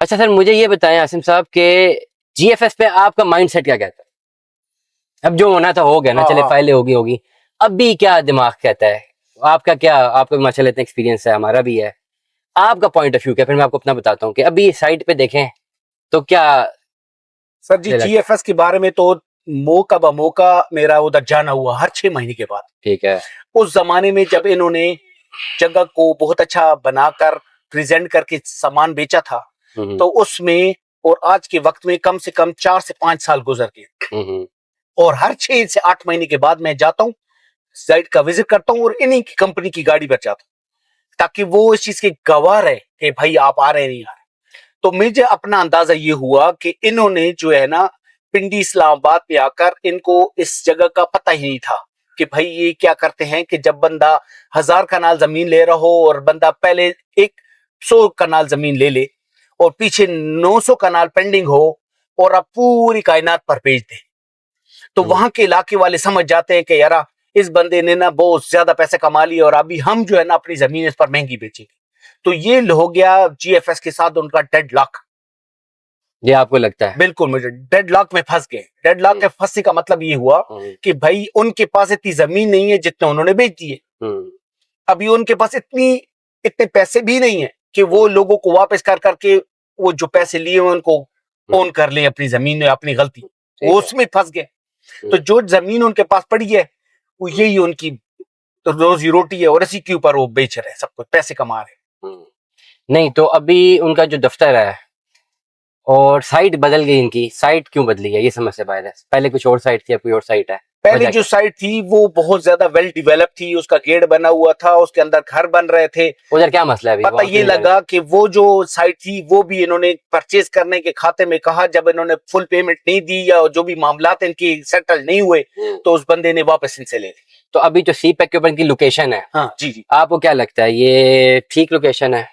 अच्छा सर, मुझे ये बताएं आसिम साहब के जीएफएस पे आपका माइंडसेट क्या कहता है? अब जो होना था हो गया ना, चले फाइलें होगी। अभी क्या दिमाग कहता है आपका? क्या आपका माशाल्लाह इतना एक्सपीरियंस है, हमारा भी है, आपका पॉइंट ऑफ व्यू क्या? फिर मैं आपको अपना बताता हूँ कि अभी साइट पे देखें तो क्या। सर जी, जीएफएस के बारे में तो मौका ब मौका मेरा उधर जाना हुआ हर 6 महीने के बाद। ठीक है। उस जमाने में जब इन्होंने जगह को बहुत अच्छा बनाकर प्रेजेंट करके सामान बेचा था, तो उसमें और आज के वक्त में कम से कम 4 से 5 साल गुजर गए। और हर 6 से 8 महीने के बाद मैं जाता हूँ, साइट का विजिट करता हूँ और इन्हीं की कंपनी की गाड़ी पर जाता हूँ, ताकि वो इस चीज के गवाह रहे कि भाई आप आ रहे नहीं आ रहे। तो मुझे अपना अंदाजा ये हुआ कि इन्होंने जो है ना, पिंडी इस्लामाबाद पे आकर इनको इस जगह का पता ही नहीं था कि भाई ये क्या करते हैं कि जब बंदा 1000 कनाल जमीन ले रहा हो और बंदा पहले 100 कनाल जमीन ले ले और पीछे 900 कनाल पेंडिंग हो और अब पूरी कायनात पर बेच दे, तो वहां के इलाके वाले समझ जाते हैं कि यार इस बंदे ने ना बहुत ज्यादा पैसे कमा लिए और अभी हम जो है ना अपनी जमीन इस पर महंगी बेचेंगे। तो ये हो गया जीएफएस के साथ उनका डेड लॉक। ये आपको लगता है? बिल्कुल, मुझे डेड लॉक में फंस गए। डेड लॉक के फंसने का मतलब ये हुआ कि भाई उनके पास इतनी जमीन नहीं है जितने उन्होंने बेच दिए। अभी उनके पास इतने पैसे भी नहीं है कि वो लोगों को वापस कर करके वो जो पैसे लिए उनको ओन कर ले अपनी जमीन में, अपनी गलती वो उसमें फंस गए। तो जो जमीन उनके पास पड़ी है वो यही उनकी तो रोजी रोटी है और इसी के ऊपर वो बेच रहे हैं, सब कुछ पैसे कमा रहे हैं। नहीं तो अभी उनका जो दफ्तर है और साइट बदल गई, इनकी साइट क्यों बदली है ये समझ से बाहर है। पहले कुछ और साइट थी, अब कोई और साइट है। पहले जो साइट थी वो बहुत ज्यादा वेल डेवलप थी, उसका गेट बना हुआ था, उसके अंदर घर बन रहे थे। उधर क्या मसला है अभी? पता ये लगा कि वो जो साइट थी वो भी इन्होंने परचेज करने के खाते में कहा, जब इन्होंने फुल पेमेंट नहीं दी या जो भी मामलात इनकी सेटल नहीं हुए तो उस बंदे ने वापस इनसे ले ली। तो अभी जो सी पैक के ऊपर इनकी लोकेशन है, हाँ जी, आपको क्या लगता है ये ठीक लोकेशन है?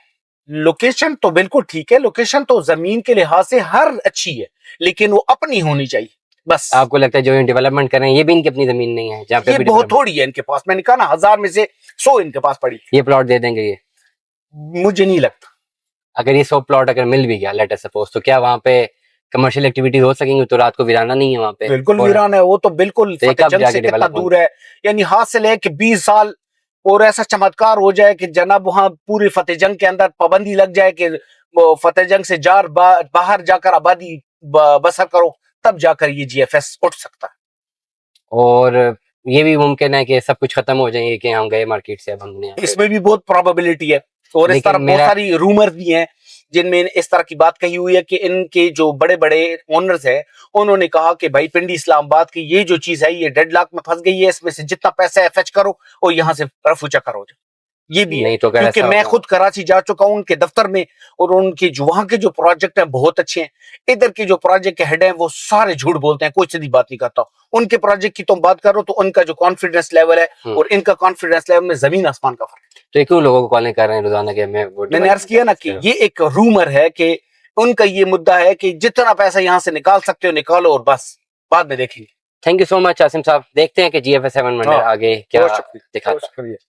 लोकेशन तो बिल्कुल ठीक है, लोकेशन तो जमीन के लिहाज से हर अच्छी है, लेकिन वो अपनी होनी चाहिए बस। आपको लगता है जो डेवलपमेंट कर रहे हैं ये भी इनकी अपनी जमीन नहीं है? जहाँ पे ये बहुत थोड़ी है इनके पास, मैंने कहा ना 1000 में से 100 इनके पास पड़ी। ये प्लॉट दे देंगे ये? मुझे नहीं लगता। अगर ये 100 प्लॉट अगर मिल भी गया लेट अस सपोज, तो क्या वहाँ पे कमर्शियल एक्टिविटी हो सकेंगी? तो रात को वीराना नहीं है वहाँ पे? बिल्कुल वीरान है वो तो, बिल्कुल फतेहजंग से कितना दूर है, यानी हाथ से लेके 20 साल और ऐसा चमत्कार हो जाए कि जनाब वहां पूरी फतेहजंग के अंदर पाबंदी लग जाए कि फतेहजंग से बाहर जाकर आबादी बसर करो, तब जाकर ये जीएफएस उठ सकता है। और ये भी मुमकिन है कि सब कुछ खत्म हो जाएंगे कि हम गए मार्केट से, अब हमने इसमें भी बहुत प्रोबेबिलिटी है। और इस तरह बहुत सारी रूमर भी हैं जिनमें इस तरह की बात कही हुई है कि इनके जो बड़े बड़े ओनर्स हैं उन्होंने कहा कि भाई पिंडी इस्लामाबाद की ये जो चीज है ये डेडलॉक में फंस गई है, इसमें से जितना पैसा है फेच करो और यहाँ से रफू चक्कर हो जाए। ये भी नहीं है तो क्योंकि मैं खुद कराची जा चुका हूँ उनके दफ्तर में, और उनके जो वहां के जो प्रोजेक्ट हैं बहुत अच्छे हैं। इधर के जो प्रोजेक्ट के हेड हैं वो सारे झूठ बोलते हैं, कोई सीधी बात नहीं करता। उनके प्रोजेक्ट की तुम बात करो तो उनका जो कॉन्फिडेंस लेवल है और इनका कॉन्फिडेंस लेवल में जमीन आसमान का फर्क है। तो क्यों लोगों को कॉलिंग कर रहे हैं रोजाना के? मैंने अर्ज किया ना कि ये एक रूमर है कि उनका ये मुद्दा है कि जितना पैसा यहाँ से निकाल सकते हो निकालो और बस बाद में देखेंगे। Thank you so much Asim साहब, देखते हैं कि जीएफएस 7 आगे क्या दिखाता है।